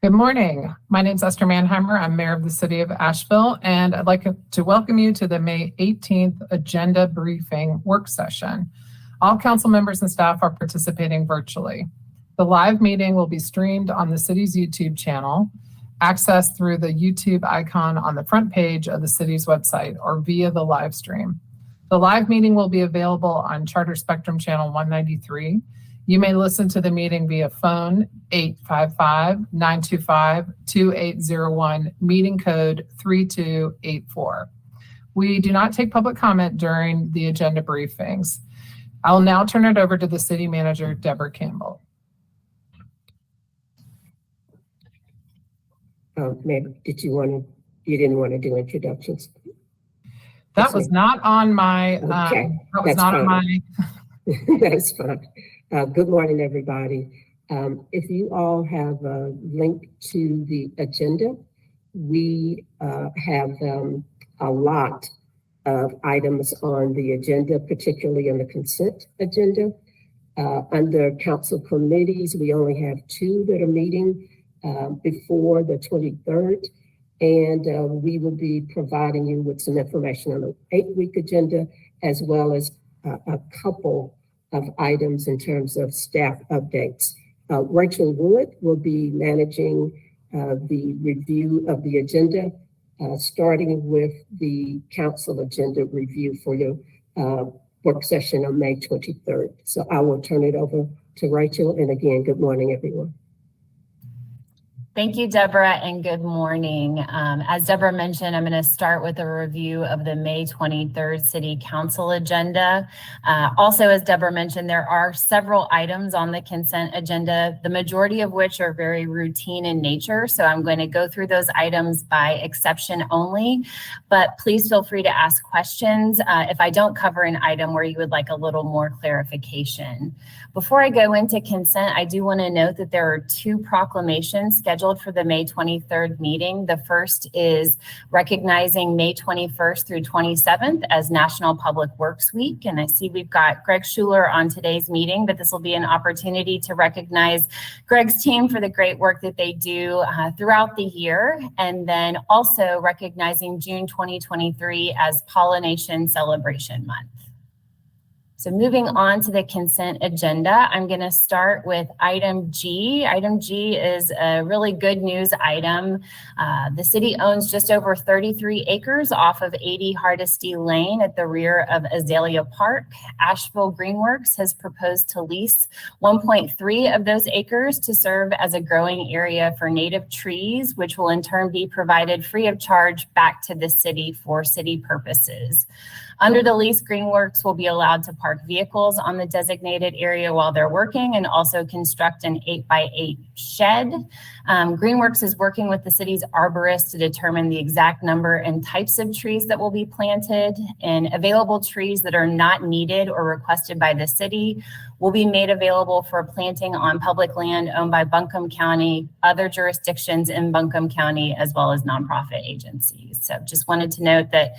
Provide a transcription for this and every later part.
Good morning. My name is Esther Manheimer. I'm Mayor of the City of Asheville, and I'd like to welcome you to the May 18th Agenda Briefing Work Session. All council members and staff are participating virtually. The live meeting will be streamed on the city's YouTube channel, accessed through the YouTube icon on the front page of the city's website or via the live stream. The live meeting will be available on Charter Spectrum Channel 193. You may listen to the meeting via phone 855-925-2801, meeting code 3284. We do not take public comment during the agenda briefings. I'll now turn it over to the city manager, Deborah Campbell. Maybe you didn't want to do introductions? That was not on my, okay. That was not on my. That's fine. Good morning, everybody. If you all have a link to the agenda, we have a lot of items on the agenda, particularly on the consent agenda. Under council committees, we only have 2 that are meeting before the 23rd, and we will be providing you with some information on the 8-week agenda, as well as a couple of items in terms of staff updates. Rachel Wood will be managing the review of the agenda, starting with the council agenda review for your work session on May 23rd. So I will turn it over to Rachel. And again, good morning, everyone. Thank you, Deborah, and good morning. As Deborah mentioned, I'm going to start with a review of the May 23rd City Council agenda. Also, as Deborah mentioned, there are several items on the consent agenda, the majority of which are very routine in nature. So I'm going to go through those items by exception only, but please feel free to ask questions if I don't cover an item where you would like a little more clarification. Before I go into consent, I do want to note that there are 2 proclamations scheduled for the May 23rd meeting. The first is recognizing May 21st through 27th as National Public Works Week. And I see we've got Greg Schuler on today's meeting, but this will be an opportunity to recognize Greg's team for the great work that they do throughout the year. And then also recognizing June 2023 as Pollination Celebration Month. So moving on to the consent agenda, I'm going to start with item G. Item G is a really good news item. The city owns just over 33 acres off of 80 Hardesty Lane at the rear of Azalea Park. Asheville Greenworks has proposed to lease 1.3 of those acres to serve as a growing area for native trees, which will in turn be provided free of charge back to the city for city purposes. Under the lease, Greenworks will be allowed to park vehicles on the designated area while they're working and also construct an 8x8 shed. Greenworks is working with the city's arborist to determine the exact number and types of trees that will be planted, and available trees that are not needed or requested by the city will be made available for planting on public land owned by Buncombe County, other jurisdictions in Buncombe County, as well as nonprofit agencies. So just wanted to note that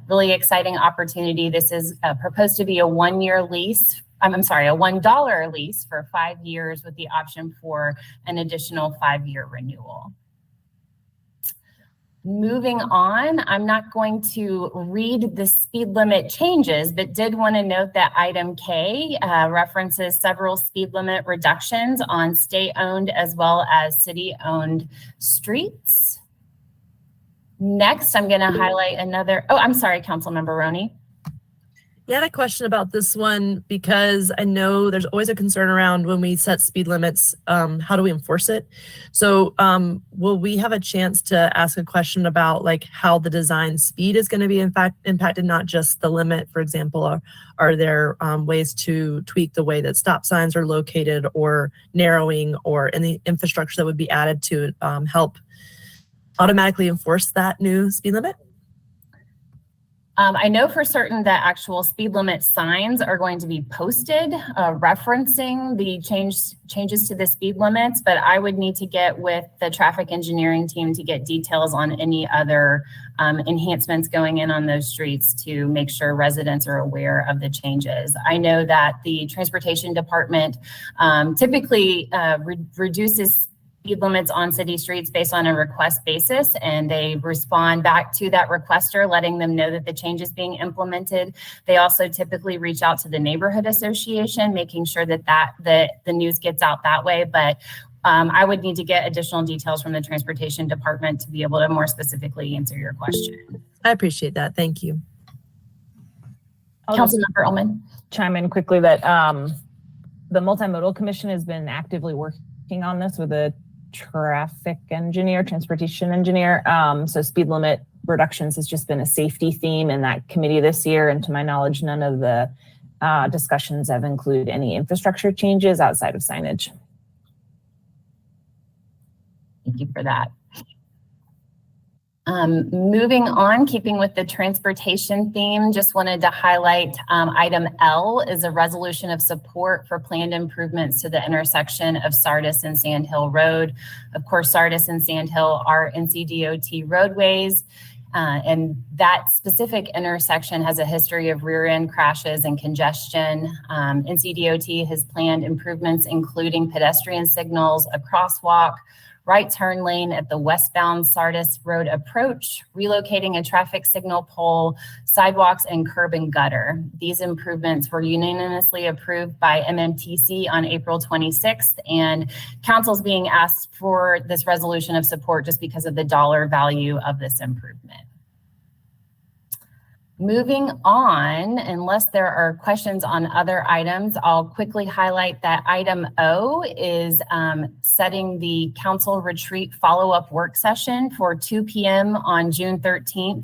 really exciting opportunity. This is proposed to be a $1 lease for 5 years with the option for an additional 5-year renewal. Moving on, I'm not going to read the speed limit changes, but did want to note that item K references several speed limit reductions on state-owned as well as city-owned streets. Next, I'm going to highlight another. Oh, I'm sorry, Councilmember Roney. Yeah, I had a question about this one because I know there's always a concern around when we set speed limits, how do we enforce it? So will we have a chance to ask a question about like how the design speed is going to be impacted, not just the limit, for example, are there ways to tweak the way that stop signs are located or narrowing or any infrastructure that would be added to help automatically enforce that new speed limit? I know for certain that actual speed limit signs are going to be posted referencing the changes to the speed limits, but I would need to get with the traffic engineering team to get details on any other enhancements going in on those streets to make sure residents are aware of the changes. I know that the transportation department typically reduces speed limits on city streets based on a request basis, and they respond back to that requester, letting them know that the change is being implemented. They also typically reach out to the neighborhood association, making sure that the news gets out that way. But I would need to get additional details from the transportation department to be able to more specifically answer your question. I appreciate that. Thank you. Councilmember Ullman. Chime in quickly that the Multimodal Commission has been actively working on this with a transportation engineer. So speed limit reductions has just been a safety theme in that committee this year. And to my knowledge, none of the discussions have included any infrastructure changes outside of signage. Thank you for that. Moving on, keeping with the transportation theme, just wanted to highlight item L is a resolution of support for planned improvements to the intersection of Sardis and Sand Hill Road. Of course, Sardis and Sand Hill are NCDOT roadways, and that specific intersection has a history of rear-end crashes and congestion. NCDOT has planned improvements including pedestrian signals, a crosswalk, right turn lane at the westbound Sardis Road approach, relocating a traffic signal pole, sidewalks, and curb and gutter. These improvements were unanimously approved by MMTC on April 26th, and council's being asked for this resolution of support just because of the dollar value of this improvement. Moving on, unless there are questions on other items, I'll quickly highlight that item O is setting the council retreat follow-up work session for 2 p.m. on June 13th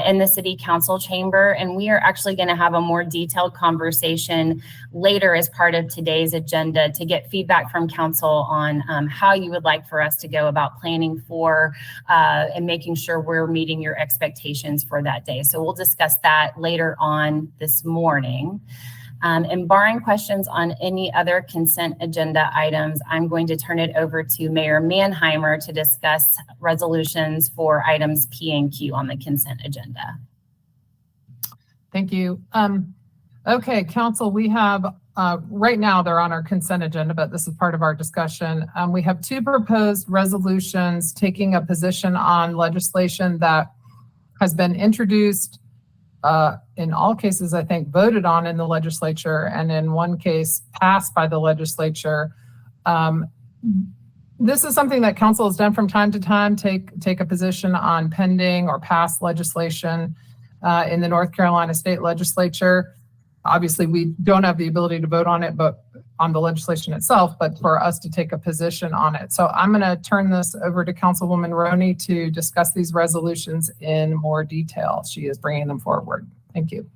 in the City Council chamber. And we are actually going to have a more detailed conversation later as part of today's agenda to get feedback from council on how you would like for us to go about planning for and making sure we're meeting your expectations for that day. So we'll discuss that later on this morning. And barring questions on any other consent agenda items, I'm going to turn it over to Mayor Manheimer to discuss resolutions for items P and Q on the consent agenda. Thank you. Okay, council, we have, right now they're on our consent agenda, but this is part of our discussion. We have 2 proposed resolutions taking a position on legislation that has been introduced, in all cases, I think, voted on in the legislature, and in one case passed by the legislature. This is something that council has done from time to time, take a position on pending or past legislation in the North Carolina State Legislature. Obviously, we don't have the ability to vote on it, but on the legislation itself, but for us to take a position on it. So I'm going to turn this over to Councilwoman Roney to discuss these resolutions in more detail. She is bringing them forward. Thank you.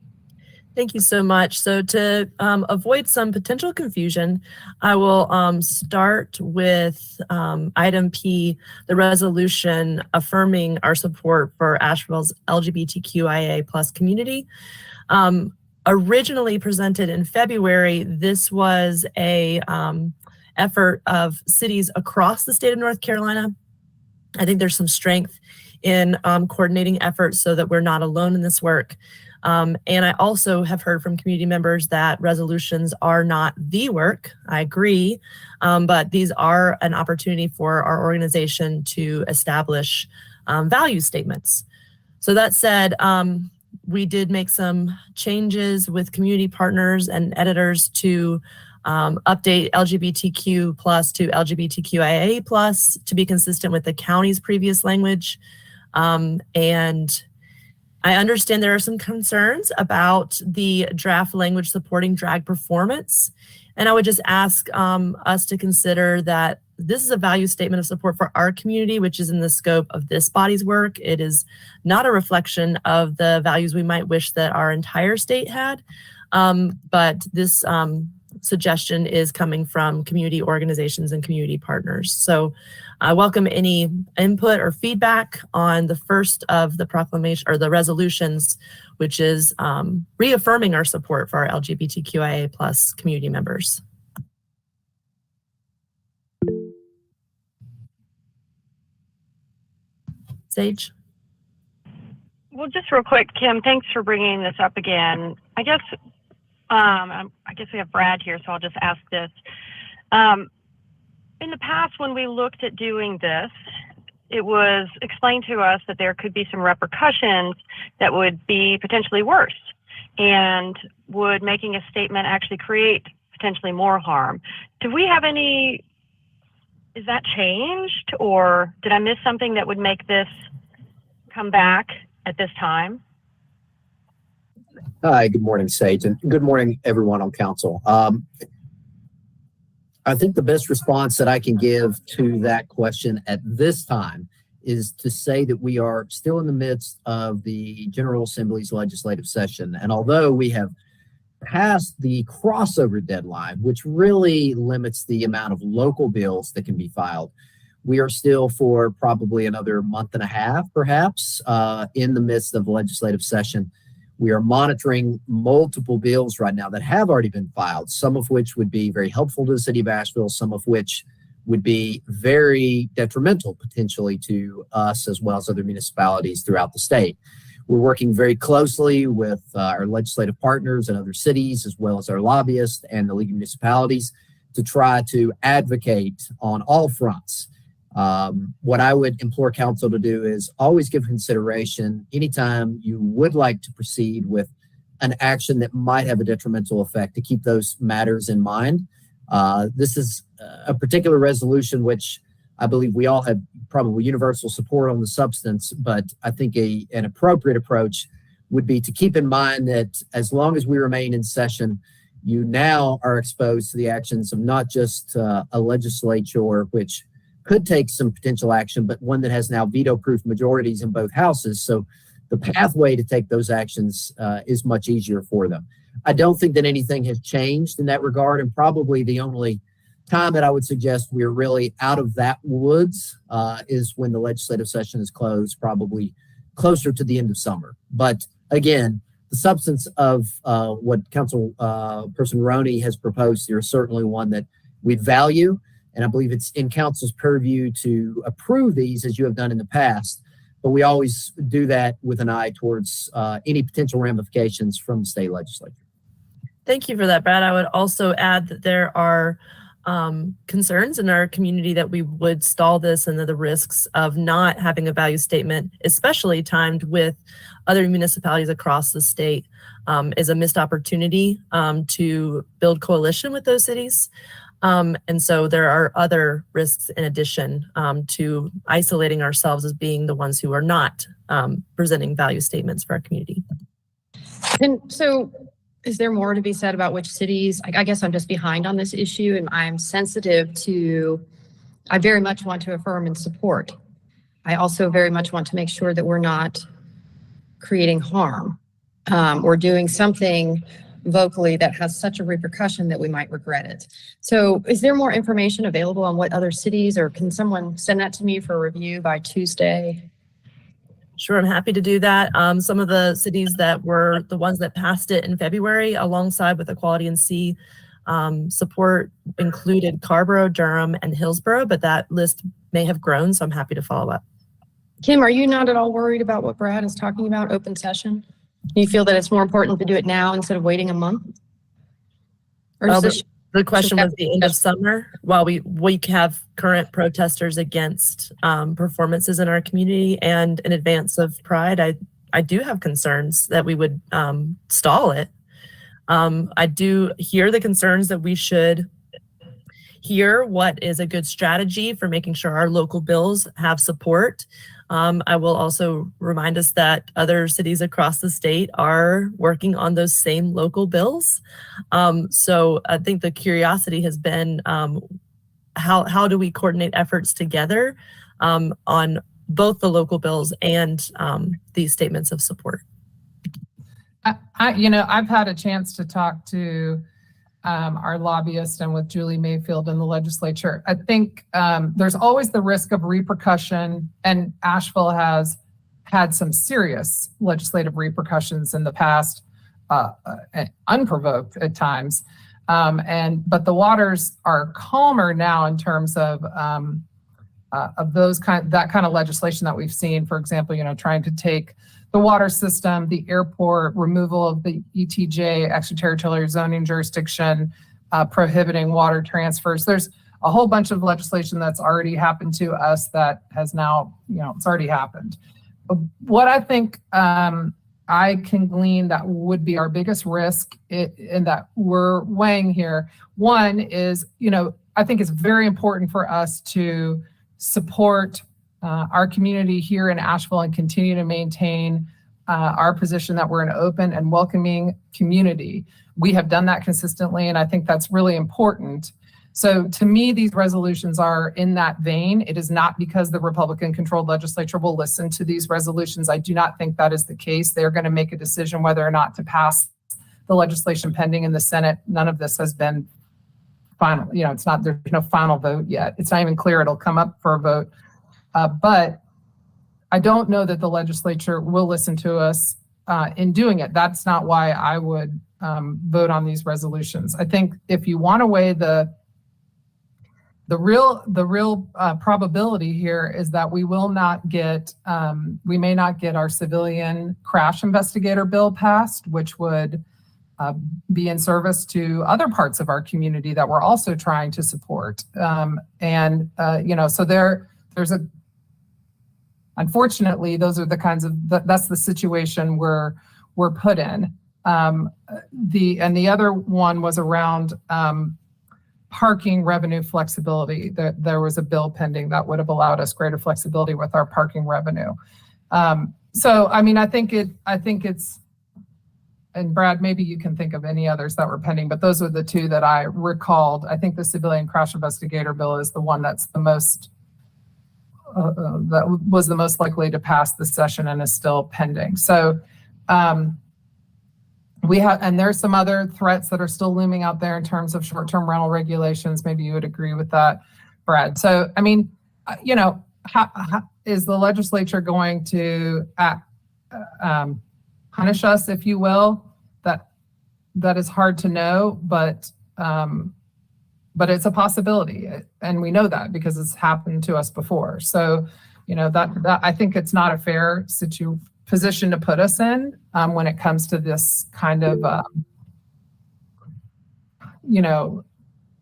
Thank you so much. So to avoid some potential confusion, I will start with item P, the resolution affirming our support for Asheville's LGBTQIA+ community. Originally presented in February, this was a effort of cities across the state of North Carolina. I think there's some strength in coordinating efforts so that we're not alone in this work. And I also have heard from community members that resolutions are not the work. I agree, but these are an opportunity for our organization to establish value statements. So that said, we did make some changes with community partners and editors to update LGBTQ+ to LGBTQIA+ to be consistent with the county's previous language. And I understand there are some concerns about the draft language supporting drag performance. And I would just ask us to consider that this is a value statement of support for our community, which is in the scope of this body's work. It is not a reflection of the values we might wish that our entire state had. But this suggestion is coming from community organizations and community partners. So I welcome any input or feedback on the first of the proclamation or the resolutions, which is reaffirming our support for our LGBTQIA+ community members. Sage? Well, just real quick, Kim, thanks for bringing this up again. I guess we have Brad here, so I'll just ask this. in the past, when we looked at doing this, it was explained to us that there could be some repercussions that would be potentially worse, and would making a statement actually create potentially more harm. Do we have any, is that changed, or did I miss something that would make this come back at this time? Hi, good morning, Sage, and good morning, everyone on council. I think the best response that I can give to that question at this time is to say that we are still in the midst of the General Assembly's legislative session. And although we have passed the crossover deadline, which really limits the amount of local bills that can be filed, we are still for probably another month and a half, perhaps, in the midst of the legislative session. We are monitoring multiple bills right now that have already been filed, some of which would be very helpful to the city of Asheville, some of which would be very detrimental potentially to us as well as other municipalities throughout the state. We're working very closely with our legislative partners in other cities, as well as our lobbyists and the League of Municipalities, to try to advocate on all fronts. What I would implore council to do is always give consideration anytime you would like to proceed with an action that might have a detrimental effect, to keep those matters in mind. This is a particular resolution which I believe we all have probably universal support on the substance, but I think an appropriate approach would be to keep in mind that as long as we remain in session, you now are exposed to the actions of not just a legislature, which could take some potential action, but one that has now veto-proof majorities in both houses. So the pathway to take those actions is much easier for them. I don't think that anything has changed in that regard, and probably the only time that I would suggest we're really out of that woods is when the legislative session is closed, probably closer to the end of summer. But again, the substance of what Council Person Roney has proposed here is certainly one that we value, and I believe it's in council's purview to approve these as you have done in the past, but we always do that with an eye towards any potential ramifications from the state legislature. Thank you for that, Brad. I would also add that there are concerns in our community that we would stall this, and that the risks of not having a value statement, especially timed with other municipalities across the state, is a missed opportunity to build coalition with those cities. And so there are other risks in addition to isolating ourselves as being the ones who are not presenting value statements for our community. And so is there more to be said about which cities? I guess I'm just behind on this issue, and I'm sensitive to, I very much want to affirm and support. I also very much want to make sure that we're not creating harm or doing something vocally that has such a repercussion that we might regret it. So is there more information available on what other cities, or can someone send that to me for review by Tuesday? Sure, I'm happy to do that. Some of the cities that were the ones that passed it in February alongside with Equality and C support included Carrboro, Durham, and Hillsborough, but that list may have grown, so I'm happy to follow up. Kim, are you not at all worried about what Brad is talking about, open session? Do you feel that it's more important to do it now instead of waiting a month? Or the question was the end of summer, while we have current protesters against performances in our community, and in advance of Pride, I do have concerns that we would stall it. I do hear the concerns that we should hear what is a good strategy for making sure our local bills have support. I will also remind us that other cities across the state are working on those same local bills. So I think the curiosity has been how do we coordinate efforts together on both the local bills and these statements of support. I've had a chance to talk to our lobbyist and with Julie Mayfield in the legislature. I think there's always the risk of repercussion, and Asheville has had some serious legislative repercussions in the past, unprovoked at times. But the waters are calmer now in terms of that kind of legislation that we've seen. For example, trying to take the water system, the airport, removal of the ETJ, extraterritorial zoning jurisdiction, prohibiting water transfers. There's a whole bunch of legislation that's already happened to us that has now, it's already happened. What I think I can glean that would be our biggest risk in that we're weighing here. One is, I think it's very important for us to support our community here in Asheville and continue to maintain our position that we're an open and welcoming community. We have done that consistently, and I think that's really important. So to me, these resolutions are in that vein. It is not because the Republican-controlled legislature will listen to these resolutions. I do not think that is the case. They're going to make a decision whether or not to pass the legislation pending in the Senate. None of this has been final. There's no final vote yet. It's not even clear it'll come up for a vote. But I don't know that the legislature will listen to us in doing it. That's not why I would vote on these resolutions. I think if you want to weigh the real probability here is that we will not get, we may not get our civilian crash investigator bill passed, which would be in service to other parts of our community that we're also trying to support. So there's unfortunately, those are the kinds of, that's the situation we're put in. The other one was around parking revenue flexibility. There was a bill pending that would have allowed us greater flexibility with our parking revenue. I think it's, and Brad, maybe you can think of any others that were pending, but those are the two that I recalled. I think the civilian crash investigator bill is the one that's the most, that was the most likely to pass this session and is still pending. So we have, and there's some other threats that are still looming out there in terms of short-term rental regulations. Maybe you would agree with that, Brad. So, how is the legislature going to punish us, if you will? That is hard to know, but it's a possibility, and we know that because it's happened to us before. So, that I think it's not a fair position to put us in when it comes to this kind of,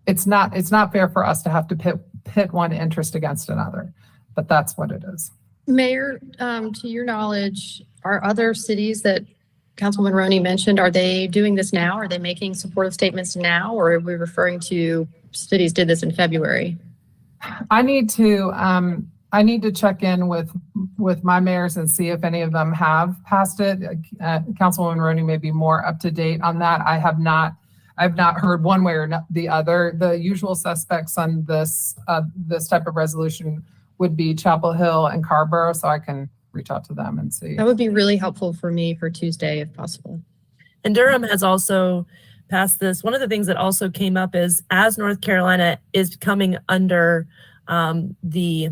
it's not fair for us to have to pit one interest against another, but that's what it is. Mayor, to your knowledge, are other cities that Councilwoman Roney mentioned, are they doing this now? Are they making supportive statements now, or are we referring to cities did this in February? I need to check in with my mayors and see if any of them have passed it. Councilwoman Roney may be more up to date on that. I've not heard one way or the other. The usual suspects on this type of resolution would be Chapel Hill and Carborough, so I can reach out to them and see. That would be really helpful for me for Tuesday, if possible. And Durham has also passed this. One of the things that also came up is as North Carolina is coming under the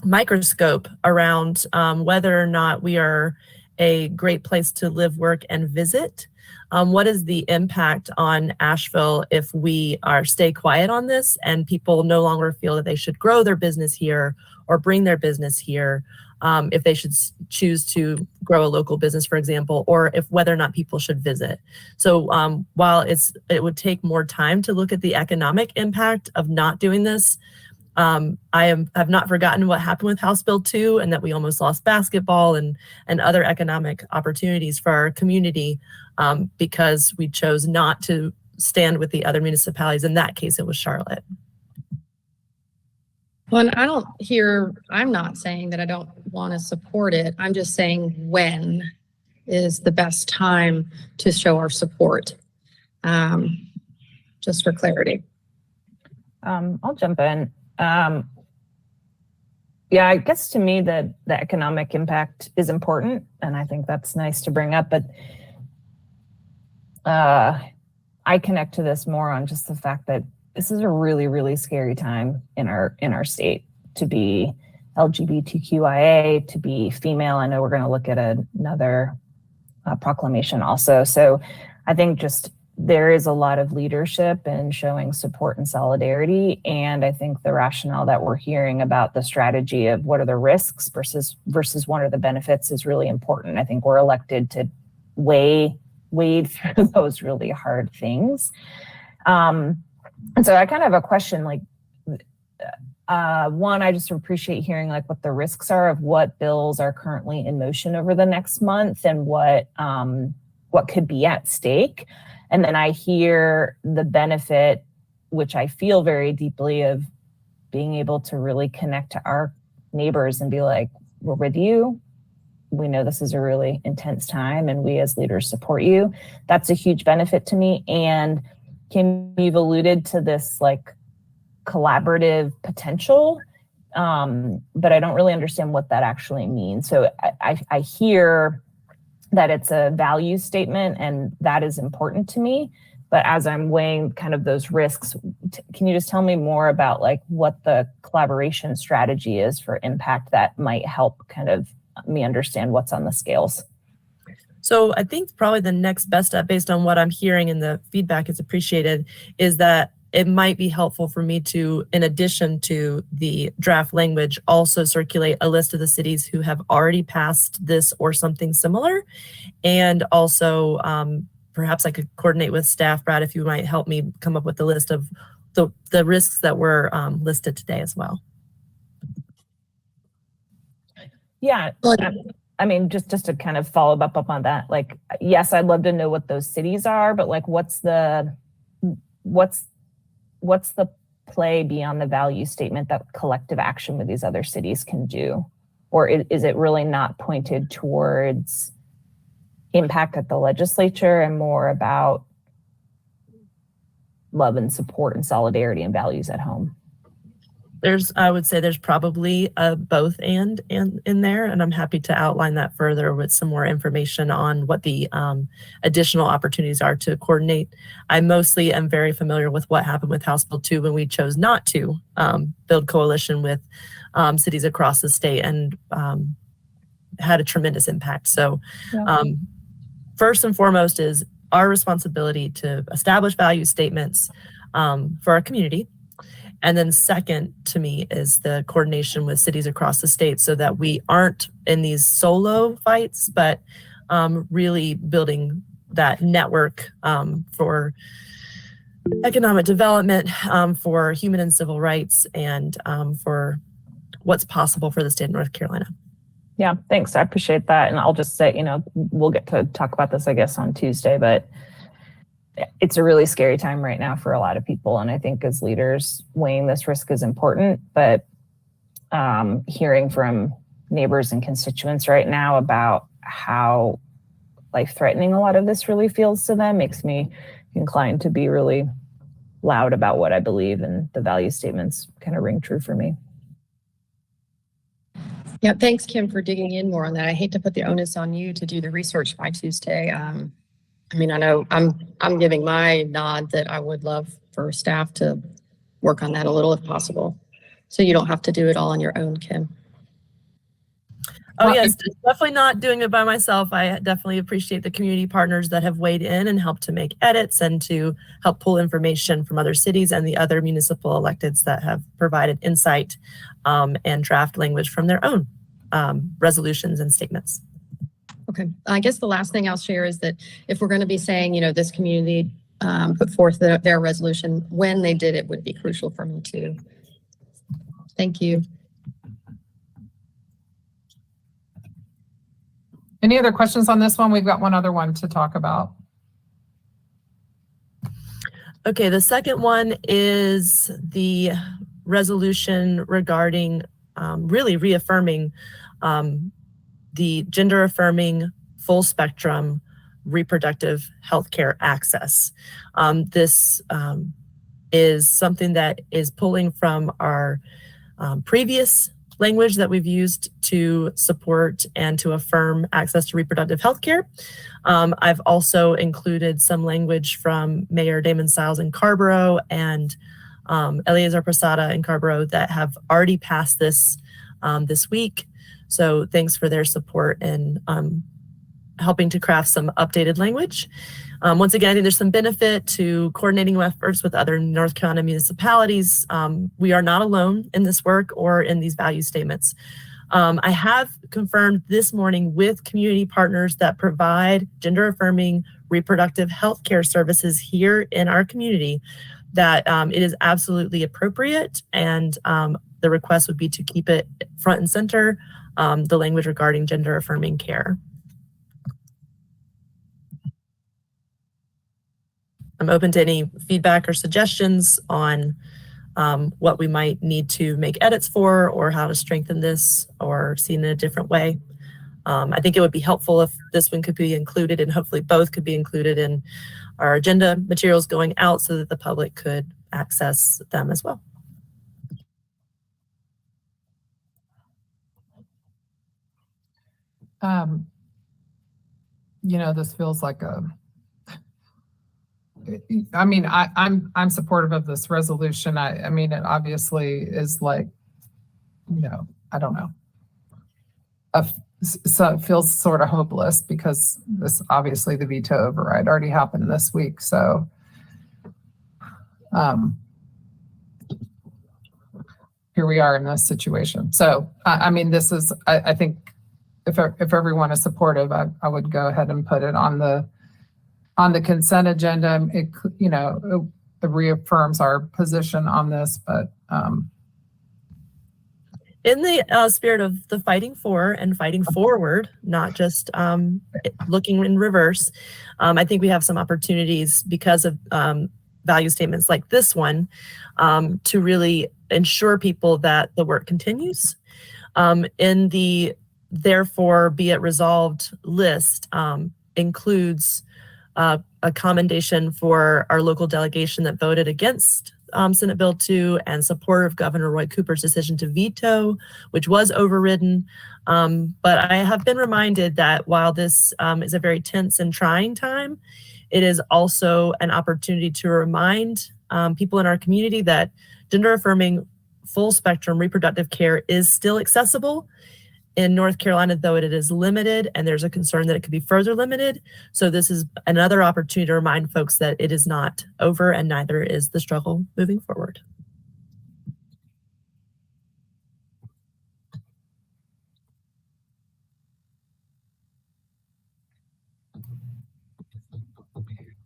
microscope around whether or not we are a great place to live, work, and visit. What is the impact on Asheville if we stay quiet on this and people no longer feel that they should grow their business here or bring their business here, if they should choose to grow a local business, for example, or if whether or not people should visit. So while it would take more time to look at the economic impact of not doing this, I have not forgotten what happened with House Bill 2 and that we almost lost basketball and other economic opportunities for our community because we chose not to stand with the other municipalities. In that case, it was Charlotte. Well, I'm not saying that I don't want to support it. I'm just saying when is the best time to show our support, just for clarity. I'll jump in. Yeah, I guess to me the economic impact is important, and I think that's nice to bring up, but I connect to this more on just the fact that this is a really, really scary time in our state to be LGBTQIA, to be female. I know we're going to look at another proclamation also. So I think just there is a lot of leadership and showing support and solidarity. And I think the rationale that we're hearing about the strategy of what are the risks versus what are the benefits is really important. I think we're elected to wade through those really hard things. And so I kind of have a question, like, one, I just appreciate hearing like what the risks are of what bills are currently in motion over the next month and what could be at stake. And then I hear the benefit, which I feel very deeply, of being able to really connect to our neighbors and be like, we're with you. We know this is a really intense time and we as leaders support you. That's a huge benefit to me. And Kim, you've alluded to this like collaborative potential, but I don't really understand what that actually means. So I hear that it's a value statement and that is important to me. But as I'm weighing kind of those risks, can you just tell me more about like what the collaboration strategy is for impact that might help kind of me understand what's on the scales? So I think probably the next best step, based on what I'm hearing and the feedback is appreciated, is that it might be helpful for me to, in addition to the draft language, also circulate a list of the cities who have already passed this or something similar. And also perhaps I could coordinate with staff, Brad, if you might help me come up with the list of the risks that were listed today as well. Yeah, I mean, just to kind of follow up on that, like, yes, I'd love to know what those cities are, but like, what's the play beyond the value statement that collective action with these other cities can do? Or is it really not pointed towards impact at the legislature and more about love and support and solidarity and values at home? I would say there's probably both and in there, and I'm happy to outline that further with some more information on what the additional opportunities are to coordinate. I mostly am very familiar with what happened with House Bill 2 when we chose not to build coalition with cities across the state and had a tremendous impact. So first and foremost is our responsibility to establish value statements for our community. And then second to me is the coordination with cities across the state so that we aren't in these solo fights, but really building that network for economic development, for human and civil rights, and for what's possible for the state of North Carolina. Yeah, thanks. I appreciate that. And I'll just say, we'll get to talk about this, I guess, on Tuesday, but it's a really scary time right now for a lot of people. And I think as leaders, weighing this risk is important, but hearing from neighbors and constituents right now about how life-threatening a lot of this really feels to them makes me inclined to be really loud about what I believe, and the value statements kind of ring true for me. Yeah, thanks, Kim, for digging in more on that. I hate to put the onus on you to do the research by Tuesday. I mean, I know I'm giving my nod that I would love for staff to work on that a little if possible, so you don't have to do it all on your own, Kim. Oh, yes, definitely not doing it by myself. I definitely appreciate the community partners that have weighed in and helped to make edits and to help pull information from other cities and the other municipal electeds that have provided insight and draft language from their own resolutions and statements. Okay, I guess the last thing I'll share is that if we're going to be saying, this community put forth their resolution, when they did it would be crucial for me too. Thank you. Any other questions on this one? We've got one other one to talk about. Okay, the second one is the resolution regarding really reaffirming the gender affirming full spectrum reproductive healthcare access. This is something that is pulling from our previous language that we've used to support and to affirm access to reproductive healthcare. I've also included some language from Mayor Damon Stiles in Carborough and Eleazar Posada in Carborough that have already passed this this week. So thanks for their support and helping to craft some updated language. Once again, I think there's some benefit to coordinating efforts with other North Carolina municipalities. We are not alone in this work or in these value statements. I have confirmed this morning with community partners that provide gender affirming reproductive health care services here in our community that it is absolutely appropriate, and the request would be to keep it front and center, the language regarding gender affirming care. I'm open to any feedback or suggestions on what we might need to make edits for, or how to strengthen this or see it in a different way. I think it would be helpful if this one could be included, and hopefully both could be included in our agenda materials going out so that the public could access them as well. You know, this feels like I mean, I'm supportive of this resolution. I mean, it obviously is like, you know, I don't know. So it feels sort of hopeless because this, obviously the veto override already happened this week. So, here we are in this situation. So, I mean, this is, I think if everyone is supportive, I would go ahead and put it on the consent agenda. It, you know, it reaffirms our position on this, but, in the spirit of the fighting for and fighting forward, not just looking in reverse, I think we have some opportunities because of value statements like this one to really ensure people that the work continues. In the therefore be it resolved list includes a commendation for our local delegation that voted against Senate Bill 2 and support of Governor Roy Cooper's decision to veto, which was overridden. But I have been reminded that while this is a very tense and trying time, it is also an opportunity to remind people in our community that gender affirming full spectrum reproductive care is still accessible. In North Carolina, though, it is limited, and there's a concern that it could be further limited. So this is another opportunity to remind folks that it is not over, and neither is the struggle moving forward.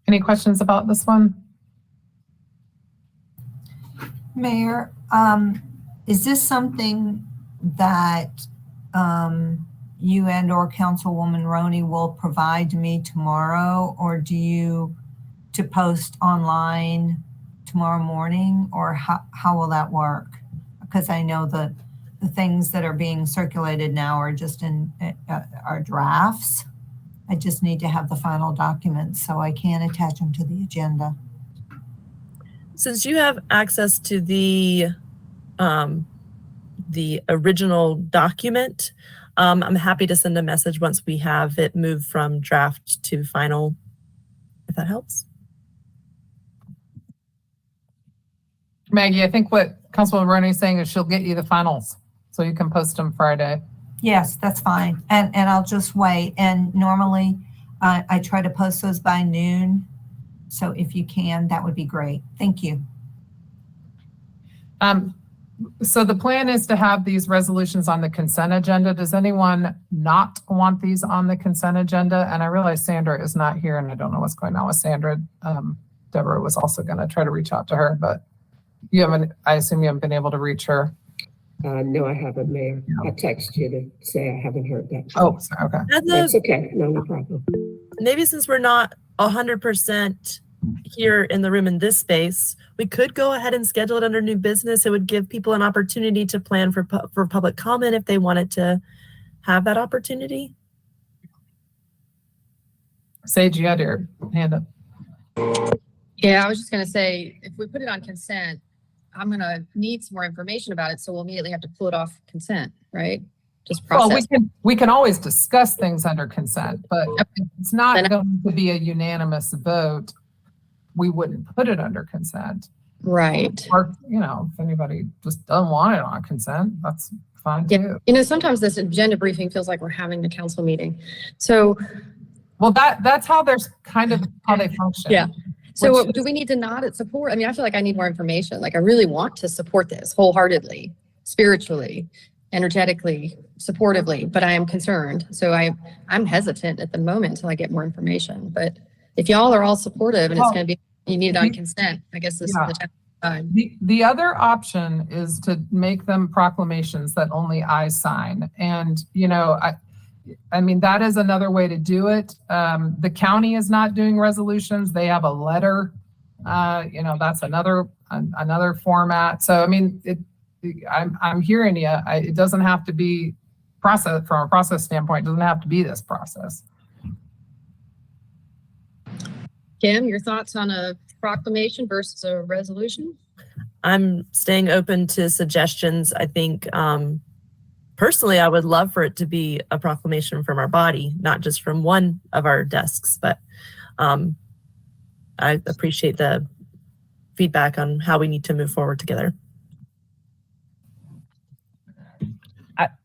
any questions about this one? Mayor, is this something that you and or Councilwoman Roney will provide to me tomorrow, or do you to post online tomorrow morning, or how will that work? Because I know the things that are being circulated now are just in are drafts. I just need to have the final documents so I can attach them to the agenda. Since you have access to the original document, I'm happy to send a message once we have it moved from draft to final, if that helps. Maggie, I think what Councilwoman Roney is saying is she'll get you the finals so you can post them Friday. Yes, that's fine. And I'll just wait. And normally I try to post those by noon. So if you can, that would be great. Thank you. So the plan is to have these resolutions on the consent agenda. Does anyone not want these on the consent agenda? And I realize Sandra is not here, and I don't know what's going on with Sandra. Deborah was also going to try to reach out to her, but you haven't, I assume you haven't been able to reach her. No, I haven't, Mayor. I texted you to say I haven't heard that. Oh, sorry, okay. That's okay. No problem. Maybe since we're not 100% here in the room in this space, we could go ahead and schedule it under new business. It would give people an opportunity to plan for public comment if they wanted to have that opportunity. Sage, you had your hand up. Yeah, I was just going to say, if we put it on consent, I'm going to need some more information about it. So we'll immediately have to pull it off consent, right? Just process. Well, we can always discuss things under consent, but if it's not going to be a unanimous vote, we wouldn't put it under consent. Right. Or, you know, if anybody just doesn't want it on consent, that's fine too. You know, sometimes this agenda briefing feels like we're having the council meeting. So, well, that's how there's kind of how they function. Yeah. So do we need to nod at support? I mean, I feel like I need more information. Like I really want to support this wholeheartedly, spiritually, energetically, supportively, but I am concerned. So I'm hesitant at the moment until I get more information. But if y'all are all supportive and it's going to be You need it on consent. I guess this is the time. The other option is to make them proclamations that only I sign. And, I mean, that is another way to do it. The county is not doing resolutions. They have a letter. That's another format. So, I mean, I'm hearing you. It doesn't have to be from a process standpoint. It doesn't have to be this process. Kim, your thoughts on a proclamation versus a resolution? I'm staying open to suggestions. I think personally, I would love for it to be a proclamation from our body, not just from one of our desks, but I appreciate the feedback on how we need to move forward together.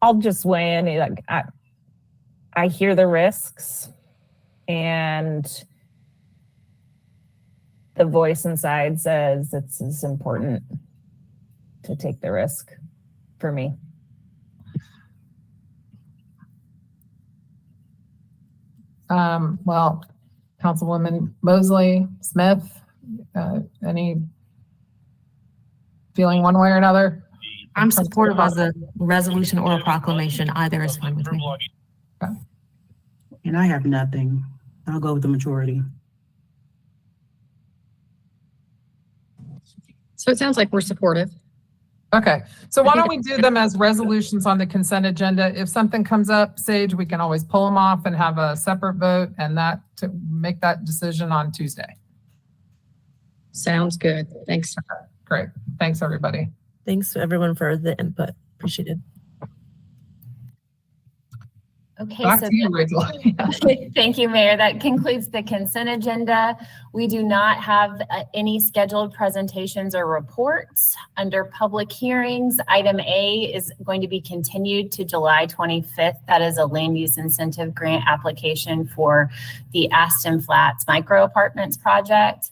I'll just weigh in. Like, I hear the risks, and the voice inside says it's important to take the risk for me. Well, Councilwoman Mosley, Smith, any feeling one way or another? I'm supportive of the resolution or a proclamation. Either is fine with me. Okay. And I have nothing. I'll go with the majority. So it sounds like we're supportive. Okay, so why don't we do them as resolutions on the consent agenda? If something comes up, Sage, we can always pull them off and have a separate vote and to make that decision on Tuesday. Sounds good. Thanks. Okay, great. Thanks, everybody. Thanks everyone for the input. Appreciate it. Okay, Back so to you, Rachel. thank you, Mayor. That concludes the consent agenda. We do not have any scheduled presentations or reports. Under public hearings, item A is going to be continued to July 25th. That is a land use incentive grant application for the Aston Flats micro apartments project.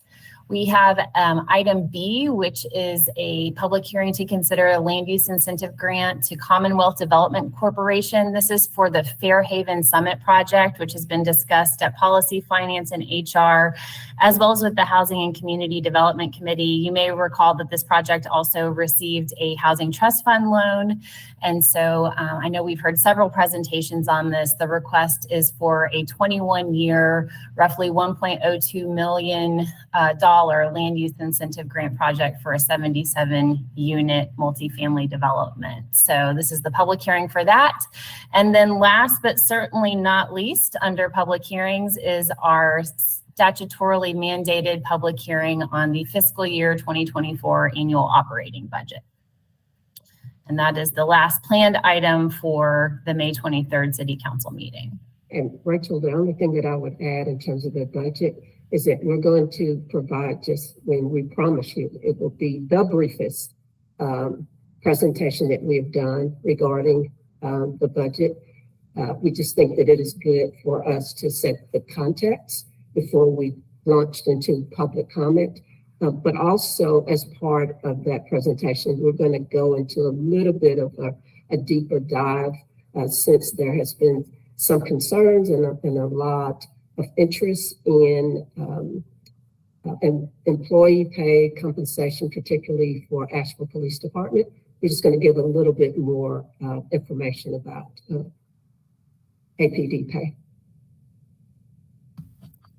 We have item B, which is a public hearing to consider a land use incentive grant to Commonwealth Development Corporation. This is for the Fairhaven Summit project, which has been discussed at Policy, Finance, and HR, as well as with the Housing and Community Development Committee. You may recall that this project also received a Housing Trust Fund loan. And so I know we've heard several presentations on this. The request is for a 21-year, roughly $1.02 million land use incentive grant project for a 77-unit multifamily development. So this is the public hearing for that. And then last but certainly not least, under public hearings is our statutorily mandated public hearing on the fiscal year 2024 annual operating budget. And that is the last planned item for the May 23rd City Council meeting. And Rachel, the only thing that I would add in terms of the budget is that we're going to provide, just when we promise you, it will be the briefest presentation that we have done regarding the budget. We just think that it is good for us to set the context before we launched into public comment. But also as part of that presentation, we're going to go into a little bit of a deeper dive since there has been some concerns and a lot of interest in employee pay compensation, particularly for Asheville Police Department. We're just going to give a little bit more information about APD pay.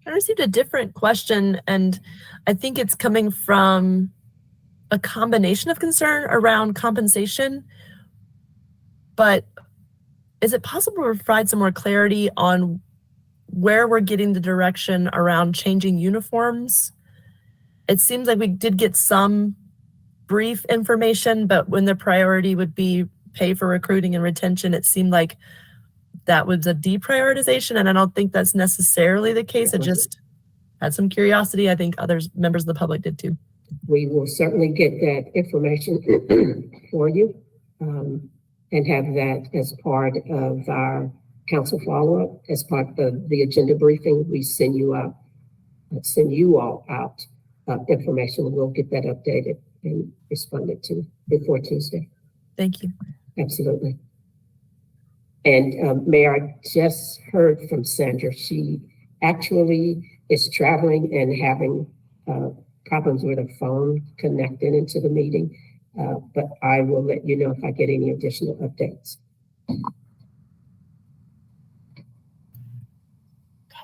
I received a different question, and I think it's coming from a combination of concern around compensation, but is it possible to provide some more clarity on where we're getting the direction around changing uniforms? It seems like we did get some brief information, but when the priority would be pay for recruiting and retention, it seemed like that was a deprioritization, and I don't think that's necessarily the case. I just had some curiosity. I think others, members of the public did too. We will certainly get that information for you and have that as part of our council follow-up. As part of the agenda briefing, we send you all out information. We'll get that updated and responded to before Tuesday. Thank you. Absolutely. And Mayor, I just heard from Sandra. She actually is traveling and having problems with a phone connecting into the meeting, but I will let you know if I get any additional updates.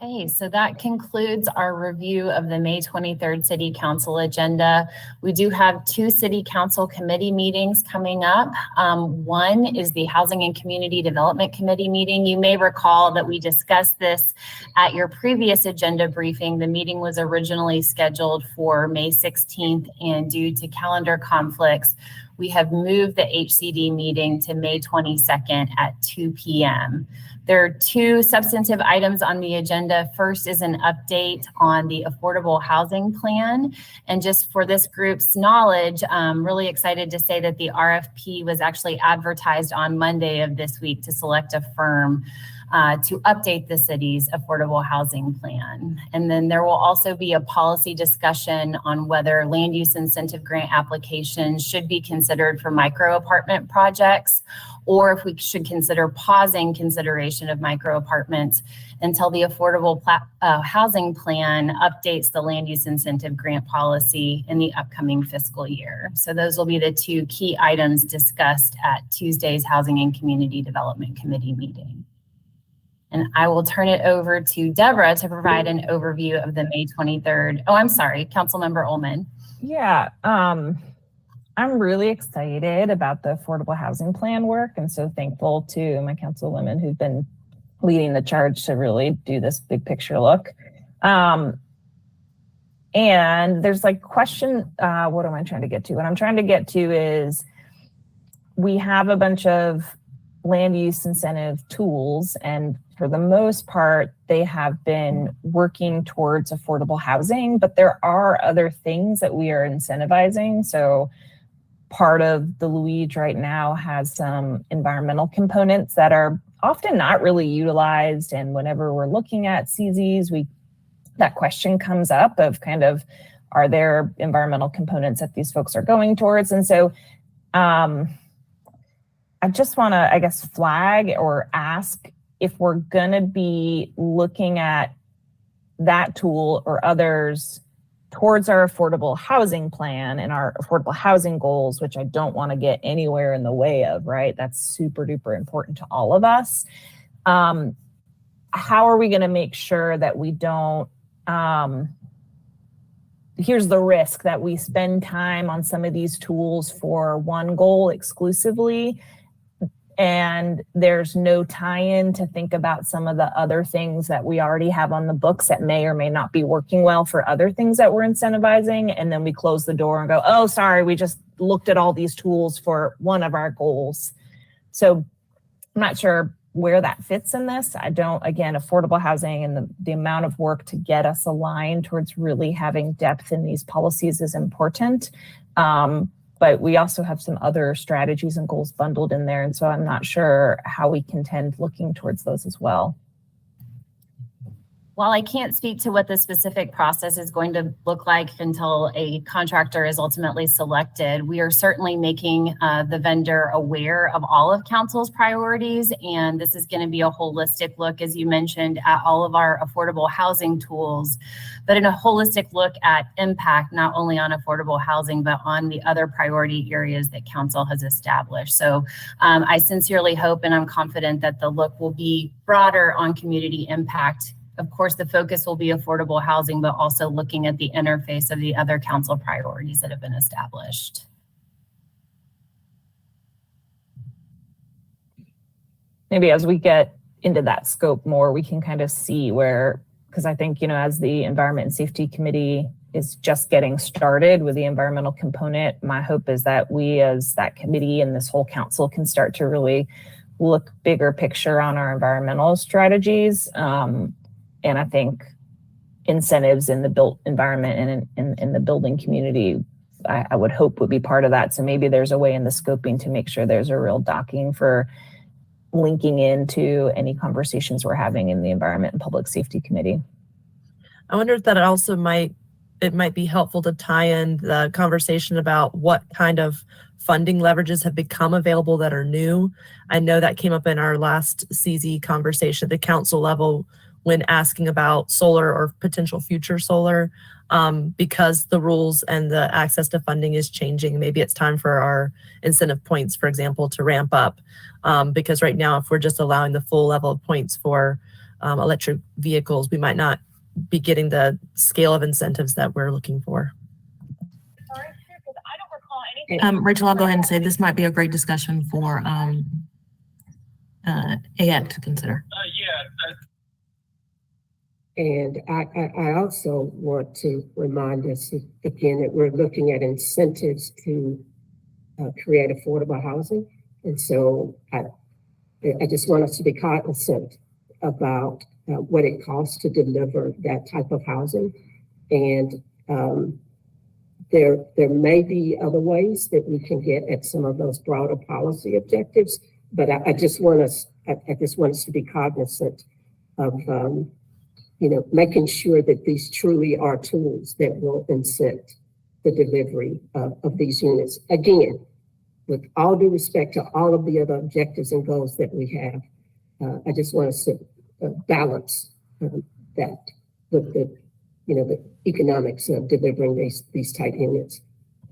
Okay, so that concludes our review of the May 23rd City Council agenda. We do have 2 City Council committee meetings coming up. One is the Housing and Community Development Committee meeting. You may recall that we discussed this at your previous agenda briefing. The meeting was originally scheduled for May 16th, and due to calendar conflicts, we have moved the HCD meeting to May 22nd at 2 p.m. There are 2 substantive items on the agenda. First is an update on the affordable housing plan. And just for this group's knowledge, I'm really excited to say that the RFP was actually advertised on Monday of this week to select a firm to update the city's affordable housing plan. And then there will also be a policy discussion on whether land use incentive grant applications should be considered for micro apartment projects, or if we should consider pausing consideration of micro apartments until the affordable housing plan updates the land use incentive grant policy in the upcoming fiscal year. So those will be the 2 key items discussed at Tuesday's Housing and Community Development Committee meeting. And I will turn it over to Deborah to provide an overview of the May 23rd. Oh, I'm sorry, Councilmember Ullman. Yeah, I'm really excited about the affordable housing plan work, and so thankful to my councilwomen who've been leading the charge to really do this big picture look. And there's like question, what am I trying to get to? What I'm trying to get to is we have a bunch of land use incentive tools, and for the most part, they have been working towards affordable housing, but there are other things that we are incentivizing. So part of the LUID right now has some environmental components that are often not really utilized. And whenever we're looking at CZs, that question comes up of kind of, are there environmental components that these folks are going towards? And so I just want to, I guess, flag or ask if we're going to be looking at that tool or others towards our affordable housing plan and our affordable housing goals, which I don't want to get anywhere in the way of, right? That's super duper important to all of us. How are we going to make sure that we don't, here's the risk that we spend time on some of these tools for one goal exclusively, and there's no tie-in to think about some of the other things that we already have on the books that may or may not be working well for other things that we're incentivizing. And then we close the door and go, oh, sorry, we just looked at all these tools for one of our goals. So I'm not sure where that fits in this. Again, affordable housing and the amount of work to get us aligned towards really having depth in these policies is important. But we also have some other strategies and goals bundled in there. And so I'm not sure how we contend looking towards those as well. While I can't speak to what the specific process is going to look like until a contractor is ultimately selected, we are certainly making the vendor aware of all of council's priorities. And this is going to be a holistic look, as you mentioned, at all of our affordable housing tools, but in a holistic look at impact, not only on affordable housing, but on the other priority areas that council has established. So I sincerely hope and I'm confident that the look will be broader on community impact. Of course, the focus will be affordable housing, but also looking at the interface of the other council priorities that have been established. Maybe as we get into that scope more, we can kind of see where, because I think, as the Environment and Safety Committee is just getting started with the environmental component, my hope is that we as that committee and this whole council can start to really look bigger picture on our environmental strategies. And I think incentives in the built environment and in the building community, I would hope would be part of that. So maybe there's a way in the scoping to make sure there's a real docking for linking into any conversations we're having in the Environment and Public Safety Committee. I wonder if that also might be helpful to tie in the conversation about what kind of funding leverages have become available that are new. I know that came up in our last CZ conversation at the council level. when asking about solar or potential future solar, because the rules and the access to funding is changing. Maybe it's time for our incentive points, for example, to ramp up. Because right now, if we're just allowing the full level of points for electric vehicles, we might not be getting the scale of incentives that we're looking for. Rachel, I'll go ahead and say this might be a great discussion for AEC to consider. And I also want to remind us again that we're looking at incentives to create affordable housing. And so I just want us to be cognizant about what it costs to deliver that type of housing. And there may be other ways that we can get at some of those broader policy objectives, but I just want us to be cognizant of making sure that these truly are tools that will incent the delivery of these units. Again, with all due respect to all of the other objectives and goals that we have, I just want us to balance that with the economics of delivering these type units.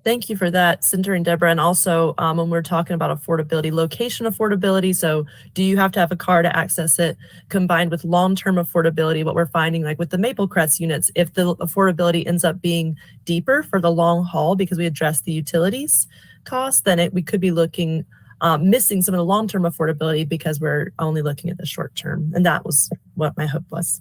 Thank you for that, Senator and Deborah. And also when we're talking about affordability, location affordability. So do you have to have a car to access it, combined with long-term affordability? What we're finding, like with the Maple Crest units, if the affordability ends up being deeper for the long haul because we address the utilities costs, then we could be looking, missing some of the long-term affordability because we're only looking at the short term. And that was what my hope was.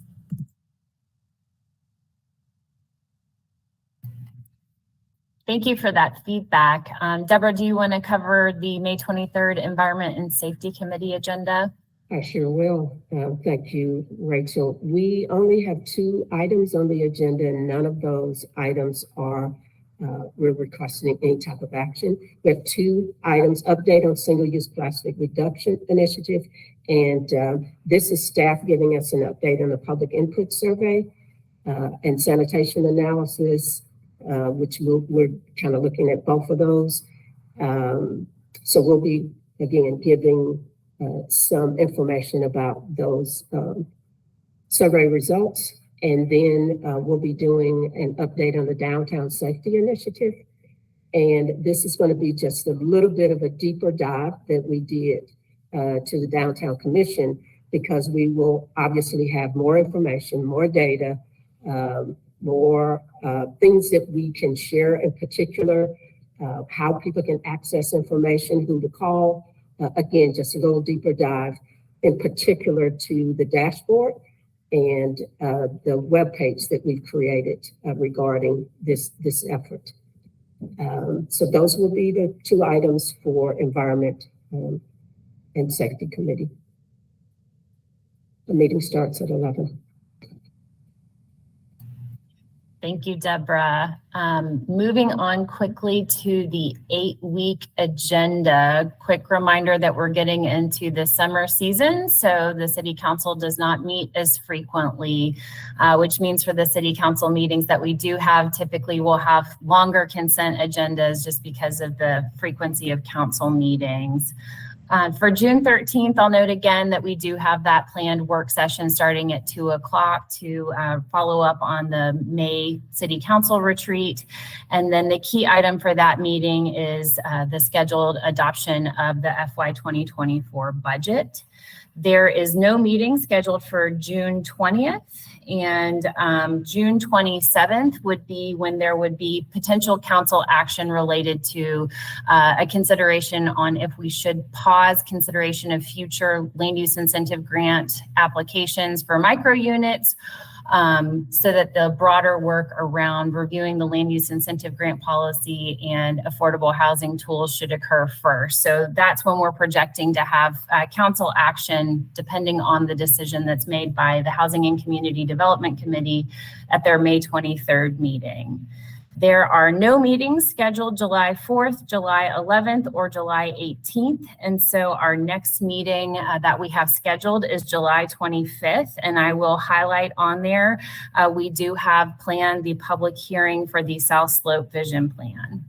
Thank you for that feedback. Deborah, do you want to cover the May 23rd Environment and Safety Committee agenda? I sure will. Thank you, Rachel. We only have 2 items on the agenda, and none of those items are, we're requesting any type of action. We have 2 items: update on single-use plastic reduction initiative, and this is staff giving us an update on the public input survey and sanitation analysis, which we're kind of looking at both of those. So we'll be, again, giving some information about those survey results. And then we'll be doing an update on the downtown safety initiative. And this is going to be just a little bit of a deeper dive that we did to the downtown commission, because we will obviously have more information, more data, more things that we can share, in particular, how people can access information, who to call. Again, just a little deeper dive, in particular to the dashboard and the webpage that we've created regarding this effort. So those will be the 2 items for Environment and Safety Committee. The meeting starts at 11. Thank you, Deborah. Moving on quickly to the 8-week agenda. Quick reminder that we're getting into the summer season, so the City Council does not meet as frequently, which means for the City Council meetings that we do have, typically we'll have longer consent agendas just because of the frequency of council meetings. For June 13th, I'll note again that we do have that planned work session starting at 2 o'clock to follow up on the May City Council retreat. And then the key item for that meeting is the scheduled adoption of the FY 2024 budget. There is no meeting scheduled for June 20th, and June 27th would be when there would be potential council action related to a consideration on if we should pause consideration of future land use incentive grant applications for micro units, so that the broader work around reviewing the land use incentive grant policy and affordable housing tools should occur first. So that's when we're projecting to have council action, depending on the decision that's made by the Housing and Community Development Committee at their May 23rd meeting. There are no meetings scheduled July 4th, July 11th, or July 18th. And so our next meeting that we have scheduled is July 25th. And I will highlight on there, we do have planned the public hearing for the South Slope Vision Plan.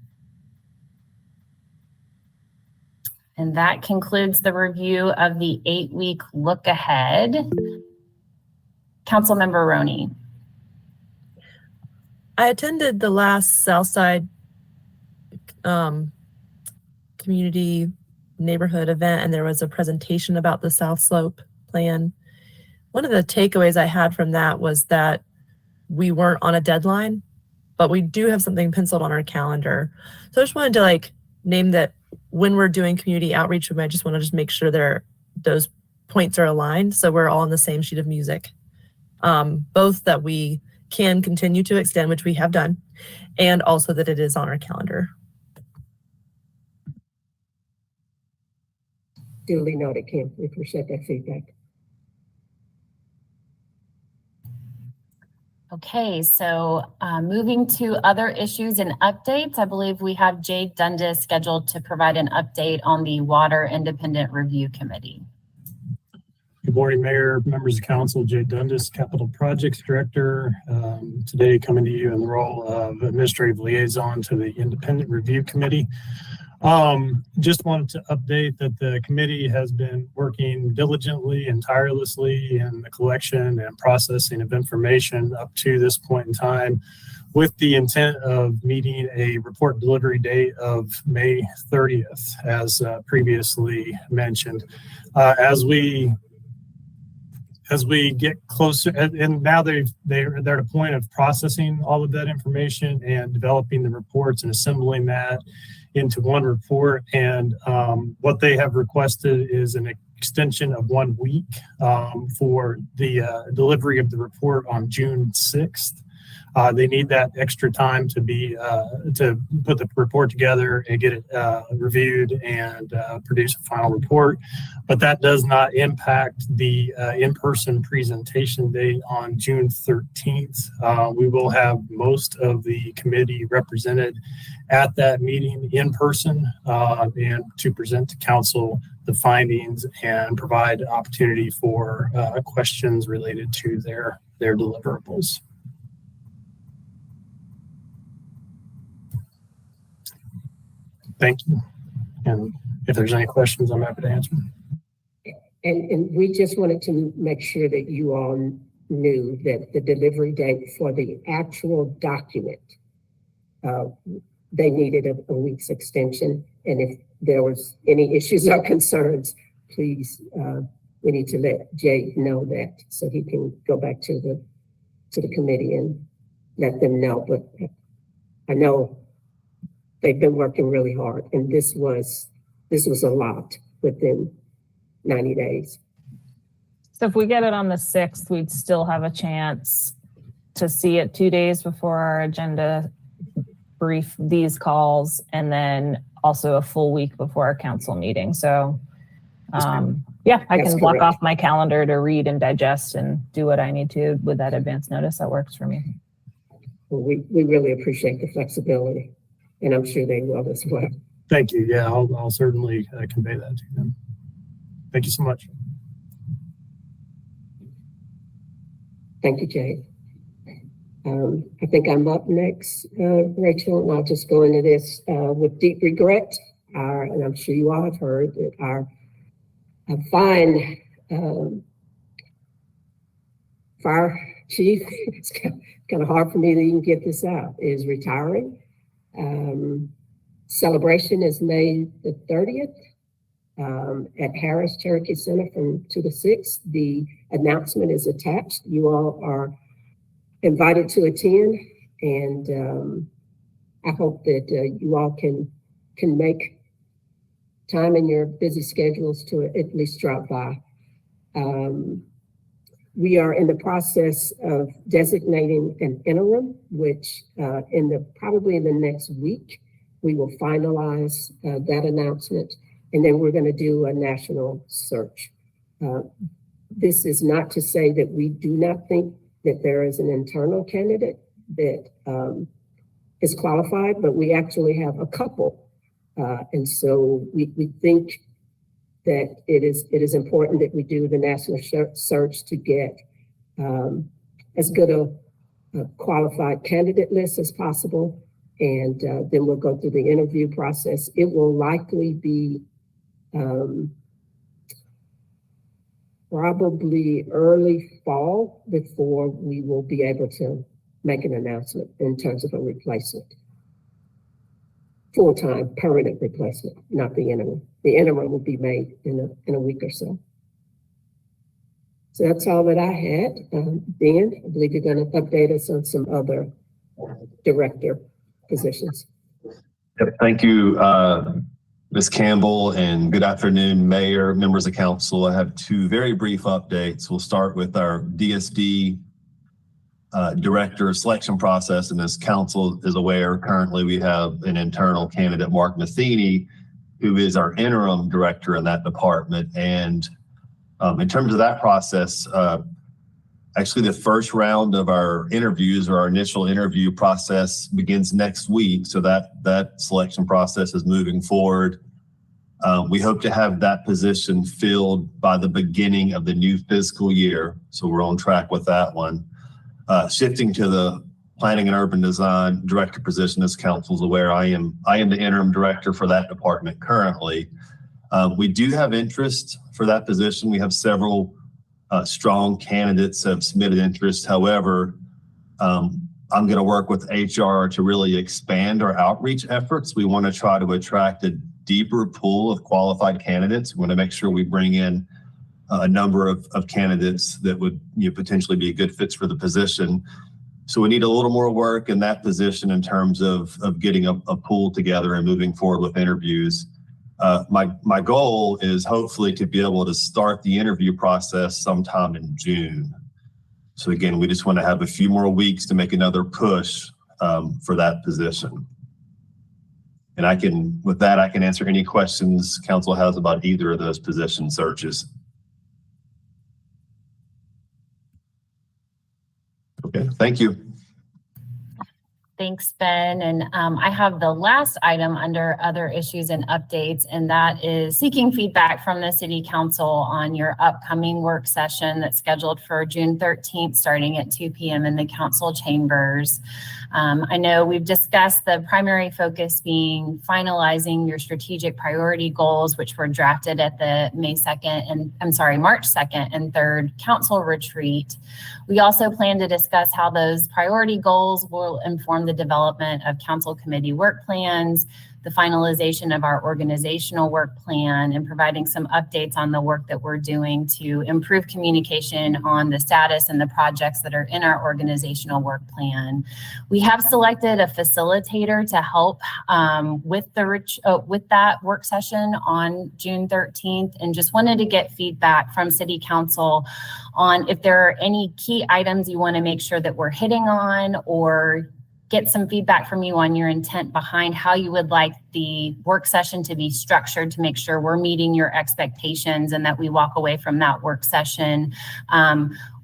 And that concludes the review of the 8-week look ahead. Councilmember Roney. I attended the last Southside community neighborhood event, and there was a presentation about the South Slope plan. One of the takeaways I had from that was that we weren't on a deadline, but we do have something penciled on our calendar. So I just wanted to name that when we're doing community outreach, we might just want to make sure those points are aligned, so we're all on the same sheet of music. Both that we can continue to extend, which we have done, and also that it is on our calendar. Duly noted, Kim. We appreciate that feedback. Okay, so moving to other issues and updates, I believe we have Jade Dundas scheduled to provide an update on the Water Independent Review Committee. Good morning, Mayor, members of council. Jade Dundas, Capital Projects Director. Today coming to you in the role of Administrative Liaison to the Independent Review Committee. Just wanted to update that the committee has been working diligently and tirelessly in the collection and processing of information up to this point in time, with the intent of meeting a report delivery date of May 30th, as previously mentioned. As we get closer, and now they're at a point of processing all of that information and developing the reports and assembling that into one report. And what they have requested is an extension of 1 week for the delivery of the report on June 6th. They need that extra time to put the report together and get it reviewed and produce a final report. But that does not impact the in-person presentation date on June 13th. We will have most of the committee represented at that meeting in person and to present to council the findings and provide opportunity for questions related to their deliverables. Thank you. And if there's any questions, I'm happy to answer. And we just wanted to make sure that you all knew that the delivery date for the actual document, they needed a week's extension. And if there was any issues or concerns, please, we need to let Jay know that so he can go back to the committee and let them know. But I know they've been working really hard, and this was a lot within 90 days. So if we get it on the 6th, we'd still have a chance to see it 2 days before our agenda brief these calls, and then also a full week before our council meeting. So yeah, I can block off my calendar to read and digest and do what I need to with that advance notice. That works for me. Well, we really appreciate the flexibility, and I'm sure they will as well. Thank you. Yeah, I'll certainly convey that to them. Thank you so much. Thank you, Jay. I think I'm up next, Rachel, and I'll just go into this with deep regret. And I'm sure you all have heard that our fine fire chief, it's kind of hard for me to even get this out, is retiring. Celebration is May the 30th at Harris Cherokee Center from 2 to 6. The announcement is attached. You all are invited to attend, and I hope that you all can make time in your busy schedules to at least drop by. We are in the process of designating an interim, which probably in the next week, we will finalize that announcement, and then we're going to do a national search. This is not to say that we do not think that there is an internal candidate that is qualified, but we actually have a couple. And so we think that it is important that we do the national search to get as good a qualified candidate list as possible. And then we'll go through the interview process. It will likely be probably early fall before we will be able to make an announcement in terms of a replacement. Full-time, permanent replacement, not the interim. The interim will be made in a week or so. So that's all that I had. Ben, I believe you're going to update us on some other director positions. Yep, thank you, Ms. Campbell, and good afternoon, Mayor, members of council. I have two very brief updates. We'll start with our DSD director selection process. And as council is aware, currently we have an internal candidate, Mark Matheny, who is our interim director in that department. And in terms of that process, actually the first round of our interviews or our initial interview process begins next week. So that selection process is moving forward. We hope to have that position filled by the beginning of the new fiscal year. So we're on track with that one. Shifting to the planning and urban design director position, as council's aware, I am the interim director for that department currently. We do have interest for that position. We have several strong candidates have submitted interest. However, I'm going to work with HR to really expand our outreach efforts. We want to try to attract a deeper pool of qualified candidates. We want to make sure we bring in a number of candidates that would potentially be good fits for the position. So we need a little more work in that position in terms of getting a pool together and moving forward with interviews. My goal is hopefully to be able to start the interview process sometime in June. So again, we just want to have a few more weeks to make another push for that position. And with that, I can answer any questions council has about either of those position searches. Okay, thank you. Thanks, Ben. And I have the last item under other issues and updates, and that is seeking feedback from the City Council on your upcoming work session that's scheduled for June 13th, starting at 2 p.m. in the council chambers. I know we've discussed the primary focus being finalizing your strategic priority goals, which were drafted at the March 2nd and 3rd council retreat. We also plan to discuss how those priority goals will inform the development of council committee work plans, the finalization of our organizational work plan, and providing some updates on the work that we're doing to improve communication on the status and the projects that are in our organizational work plan. We have selected a facilitator to help with that work session on June 13th, and just wanted to get feedback from City Council on if there are any key items you want to make sure that we're hitting on, or get some feedback from you on your intent behind how you would like the work session to be structured to make sure we're meeting your expectations and that we walk away from that work session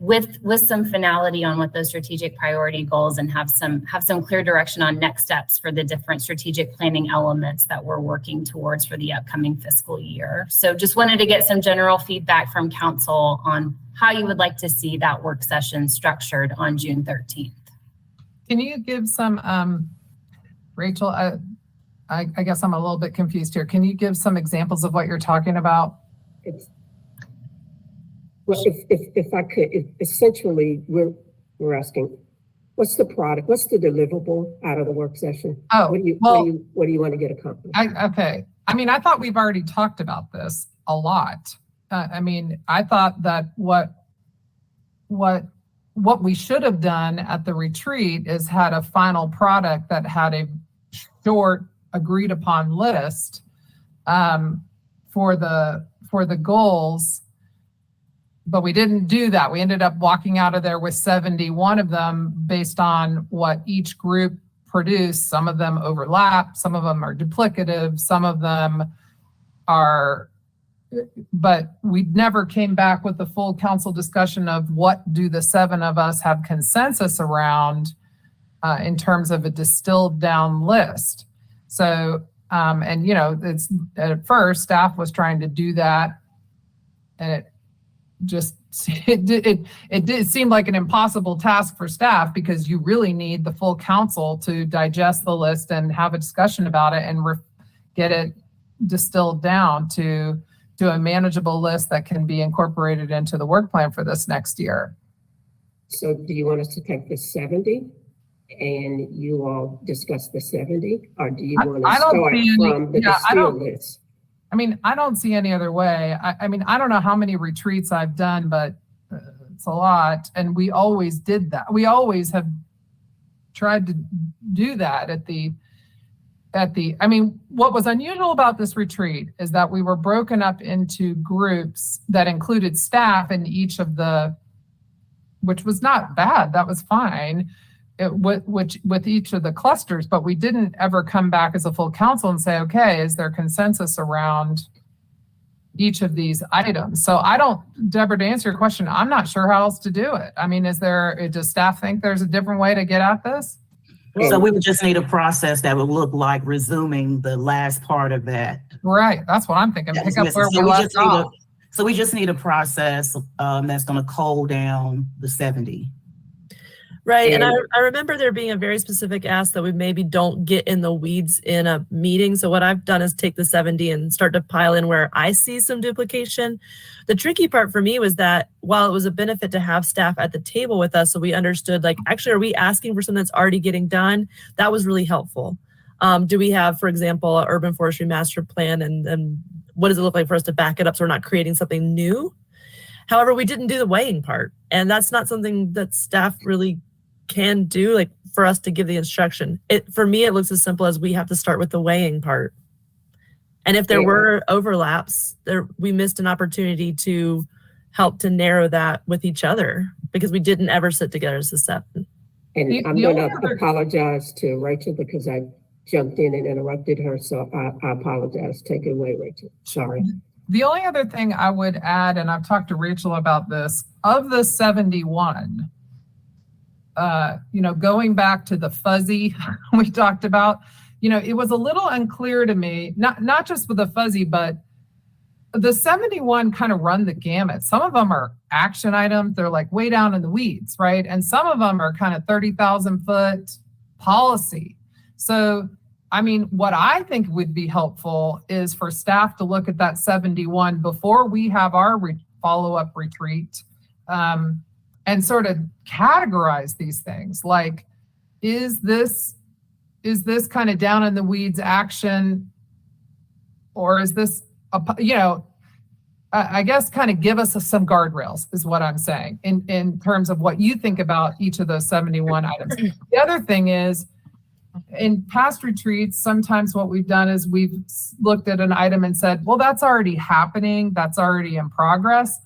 with some finality on what those strategic priority goals, and have some clear direction on next steps for the different strategic planning elements that we're working towards for the upcoming fiscal year. So just wanted to get some general feedback from council on how you would like to see that work session structured on June 13th. Can you give some, Rachel, I guess I'm a little bit confused here. Can you give some examples of what you're talking about? If I could, essentially, we're asking, what's the product? What's the deliverable out of the work session? Oh, what do you want to get accomplished? Okay. I mean, I thought we've already talked about this a lot. I mean, I thought that what we should have done at the retreat is had a final product that had a short agreed upon list for the goals, but we didn't do that. We ended up walking out of there with 71 of them based on what each group produced. Some of them overlap, some of them are duplicative, some of them are, but we never came back with the full council discussion of what do the 7 of us have consensus around in terms of a distilled down list. So, and it's at first staff was trying to do that, and it did seem like an impossible task for staff, because you really need the full council to digest the list and have a discussion about it and get it distilled down to to a manageable list that can be incorporated into the work plan for this next year. So do you want us to take the 70 and you all discuss the 70? Or do you want to I don't start see any- from the yeah, I distill don't- list? I mean, I don't see any other way. I mean, I don't know how many retreats I've done, but it's a lot. And we always did that. We always have tried to do that I mean, what was unusual about this retreat is that we were broken up into groups that included staff in each of which was not bad. That was fine. With each of the clusters, but we didn't ever come back as a full council and say, okay, is there consensus around each of these items? So Deborah, to answer your question, I'm not sure how else to do it. I mean, does staff think there's a different way to get at this? So we would just need a process that would look like resuming the last part of that. Right, that's what I'm thinking. Pick up where we So left off. So we just need a process that's going to cull down the 70. Right. And I remember there being a very specific ask that we maybe don't get in the weeds in a meeting. So what I've done is take the 70 and start to pile in where I see some duplication. The tricky part for me was that while it was a benefit to have staff at the table with us, so we understood, like, actually, are we asking for something that's already getting done? That was really helpful. Do we have, for example, an urban forestry master plan, and what does it look like for us to back it up so we're not creating something new? However, we didn't do the weighing part, and that's not something that staff really can do, like, for us to give the instruction. For me, it looks as simple as we have to start with the weighing part. And if there were overlaps, we missed an opportunity to help to narrow that with each other because we didn't ever sit together as a seven. And I'm going to apologize to Rachel because I jumped in and interrupted her. So I apologize. Take it away, Rachel. Sorry. The only other thing I would add, and I've talked to Rachel about this, of the 71, going back to the fuzzy we talked about, it was a little unclear to me, not just with the fuzzy, but the 71 kind of run the gamut. Some of them are action items. They're like way down in the weeds, right? And some of them are kind of 30,000 foot policy. So, I mean, what I think would be helpful is for staff to look at that 71 before we have our follow-up retreat, and sort of categorize these things. Like, is this kind of down in the weeds action, or is this, I guess kind of give us some guardrails is what I'm saying in terms of what you think about each of those 71 items. The other thing is, in past retreats, sometimes what we've done is we've looked at an item and said, well, that's already happening. That's already in progress.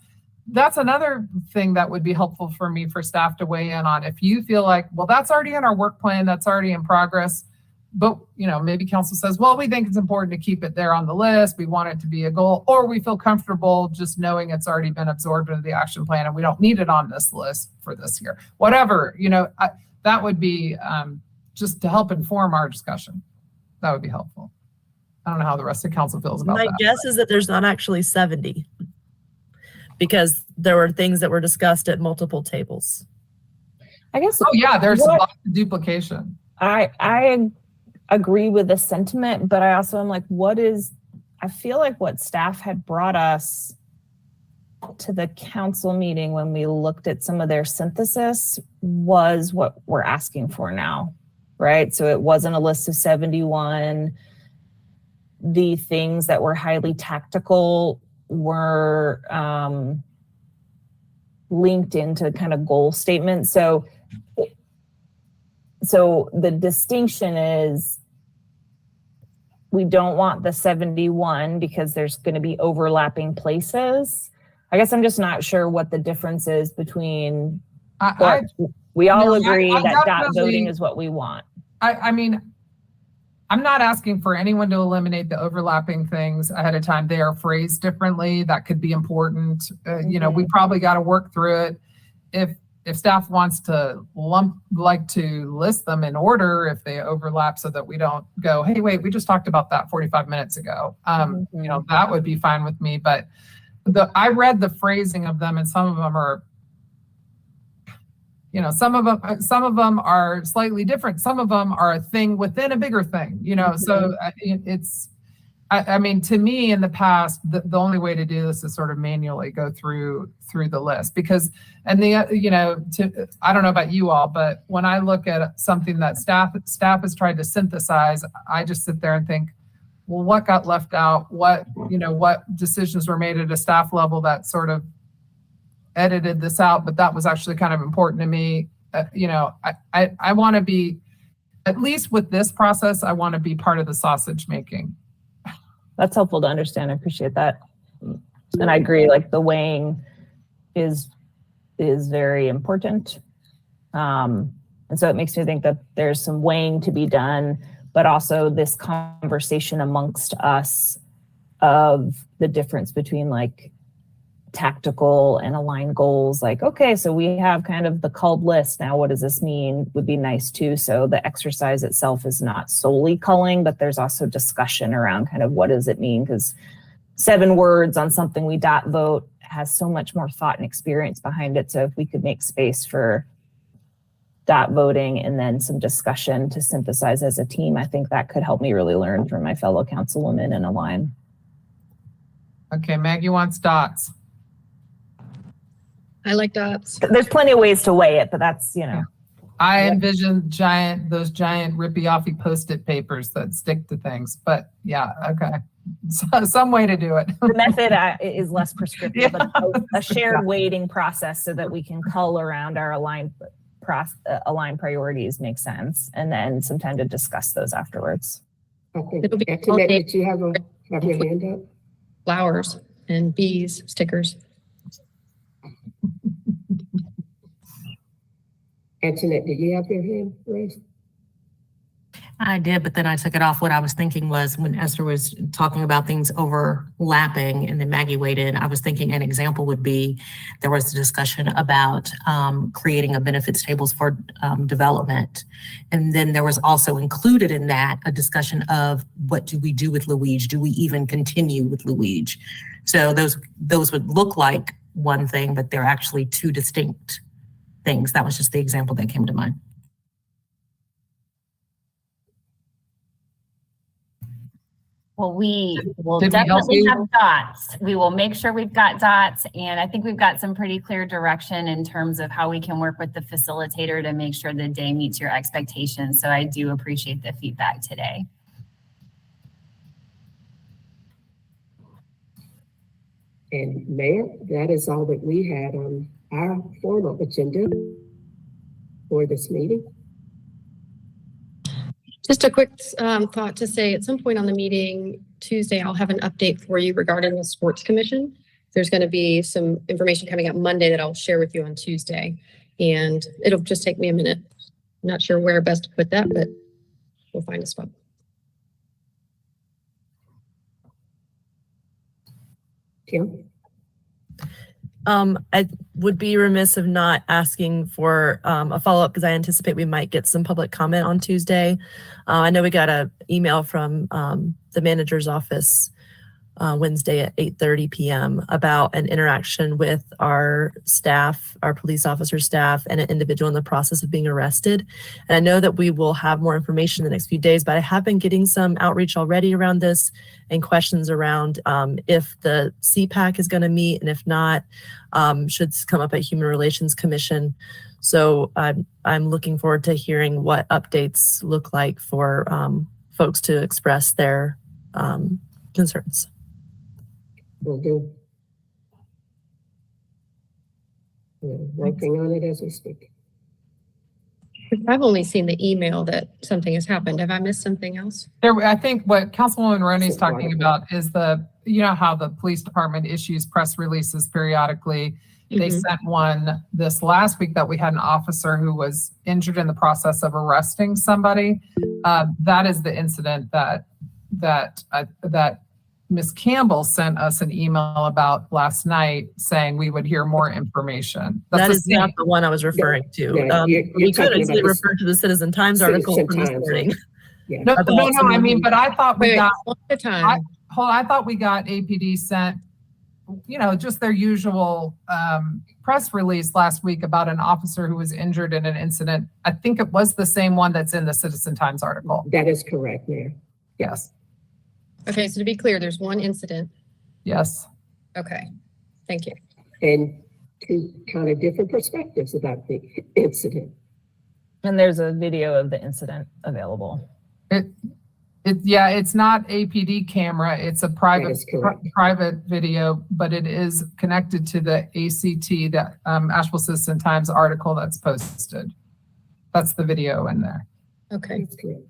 That's another thing that would be helpful for me for staff to weigh in on. If you feel like, well, that's already in our work plan, that's already in progress, but maybe council says, well, we think it's important to keep it there on the list. We want it to be a goal, or we feel comfortable just knowing it's already been absorbed into the action plan and we don't need it on this list for this year. Whatever, that would be just to help inform our discussion. That would be helpful. I don't know how the rest of the council feels about that. My guess is that there's not actually 70 because there were things that were discussed at multiple tables. I guess. Oh yeah, there's a lot of duplication. I agree with the sentiment, but I also am like, I feel like what staff had brought us to the council meeting when we looked at some of their synthesis was what we're asking for now, right? So it wasn't a list of 71. The things that were highly tactical were linked into kind of goal statements. So the distinction is we don't want the 71 because there's going to be overlapping places. I guess I'm just not sure what the difference is between we all agree that dot voting is what we want. I mean, I'm not asking for anyone to eliminate the overlapping things ahead of time. They are phrased differently. That could be important. We probably got to work through it. If staff wants to list them in order if they overlap so that we don't go, hey, wait, we just talked about that 45 minutes ago. That would be fine with me. But I read the phrasing of them, and some of them are, some of them are slightly different. Some of them are a thing within a bigger thing, so I mean, to me, in the past, the only way to do this is sort of manually go through the list because, and I don't know about you all, but when I look at something that staff has tried to synthesize, I just sit there and think, well, what got left out? What decisions were made at a staff level that sort of edited this out, but that was actually kind of important to me. I want to be, at least with this process, I want to be part of the sausage making. That's helpful to understand. I appreciate that. And I agree, like the weighing is very important. And so it makes me think that there's some weighing to be done, but also this conversation amongst us of the difference between like tactical and aligned goals. Like, okay, so we have kind of the culled list. Now, what does this mean would be nice too. So the exercise itself is not solely culling, but there's also discussion around kind of what does it mean? Because 7 words on something we dot vote has so much more thought and experience behind it. So if we could make space for dot voting and then some discussion to synthesize as a team, I think that could help me really learn from my fellow councilwomen and align. Okay, Maggie wants dots. I like dots. There's plenty of ways to weigh it, but that's, I envision those giant rippy-offy Post-it papers that stick to things, but yeah, okay. So, some way to do it. The method is less prescriptive, but a shared weighting process so that we can cull around our aligned priorities makes sense. And then some time to discuss those afterwards. Okay, Antoinette, did you have your hand up? Flowers and bees, stickers. Antoinette, did you have your hand raised? I did, but then I took it off. What I was thinking was when Esther was talking about things overlapping and then Maggie weighed in, I was thinking an example would be there was a discussion about creating a benefits tables for development. And then there was also included in that a discussion of what do we do with Luigi? Do we even continue with Luigi? So those would look like one thing, but they're actually 2 distinct things. That was just the example that came to mind. Well, we will definitely have dots. We will make sure we've got dots. And I think we've got some pretty clear direction in terms of how we can work with the facilitator to make sure the day meets your expectations. So I do appreciate the feedback today. And Mayor, that is all that we had on our formal agenda for this meeting. Just a quick thought to say at some point on the meeting Tuesday, I'll have an update for you regarding the Sports Commission. There's going to be some information coming up Monday that I'll share with you on Tuesday, and it'll just take me a minute. I'm not sure where best to put that, but we'll find a spot. Kim? I would be remiss of not asking for a follow-up because I anticipate we might get some public comment on Tuesday. I know we got an email from the manager's office Wednesday at 8:30 p.m. about an interaction with our staff, our police officer staff, and an individual in the process of being arrested. And I know that we will have more information in the next few days, but I have been getting some outreach already around this and questions around if the CPAC is going to meet, and if not, should come up at Human Relations Commission. So I'm looking forward to hearing what updates look like for folks to express their concerns. Will do. We're working on it as we speak. I've only seen the email that something has happened. Have I missed something else? I think what Councilwoman Roney is talking about is how the police department issues press releases periodically. They sent one this last week that we had an officer who was injured in the process of arresting somebody. That is the incident that Ms. Campbell sent us an email about last night saying we would hear more information. That is not the one I was referring to. We could easily refer to the Citizen Times article from this morning. Yeah. No, I mean, but I thought we got, I thought we got APD sent, just their usual press release last week about an officer who was injured in an incident. I think it was the same one that's in the Citizen Times article. That is correct, Mayor. Yes. Okay, so to be clear, there's one incident. Yes. Okay, thank you. And two kind of different perspectives about the incident. And there's a video of the incident available. Yeah, it's not APD camera. It's a That is correct. private video, but it is connected to the ACT, that Asheville Citizen Times article that's posted. That's the video in there. Okay. That's correct.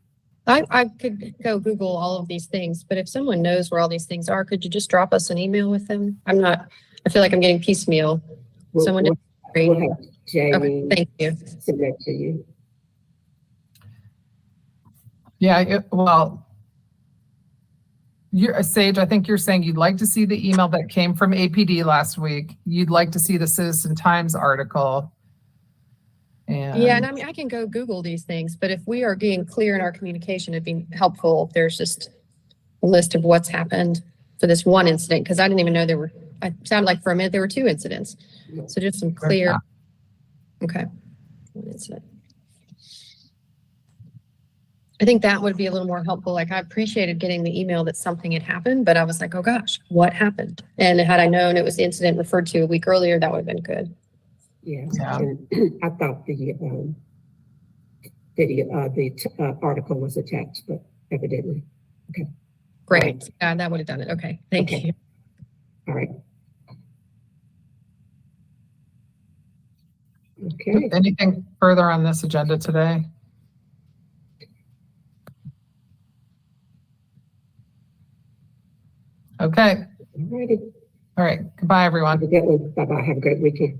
I could go Google all of these things, but if someone knows where all these things are, could you just drop us an email with them? I feel like I'm getting piecemeal. Someone did great. We'll have Jamie Okay, thank you. send that to you. Yeah, well, Sage, I think you're saying you'd like to see the email that came from APD last week. You'd like to see the Citizen Times article. Yeah, and I mean, I can go Google these things, but if we are being clear in our communication, it'd be helpful if there's just a list of what's happened for this one incident, because I didn't even know it sounded like for a minute there were two incidents. So just some clear, okay, one incident. I think that would be a little more helpful. Like, I appreciated getting the email that something had happened, but I was like, oh gosh, what happened? And had I known it was the incident referred to a week earlier, that would have been good. Yeah. Yeah. And I thought the video, the article was attached, but evidently. Okay. Great. That would have done it. Okay. Thank you. All right. Okay. Anything further on this agenda today? Okay. All righty. All right. Goodbye, everyone. Have a good one. Bye-bye. Have a great weekend.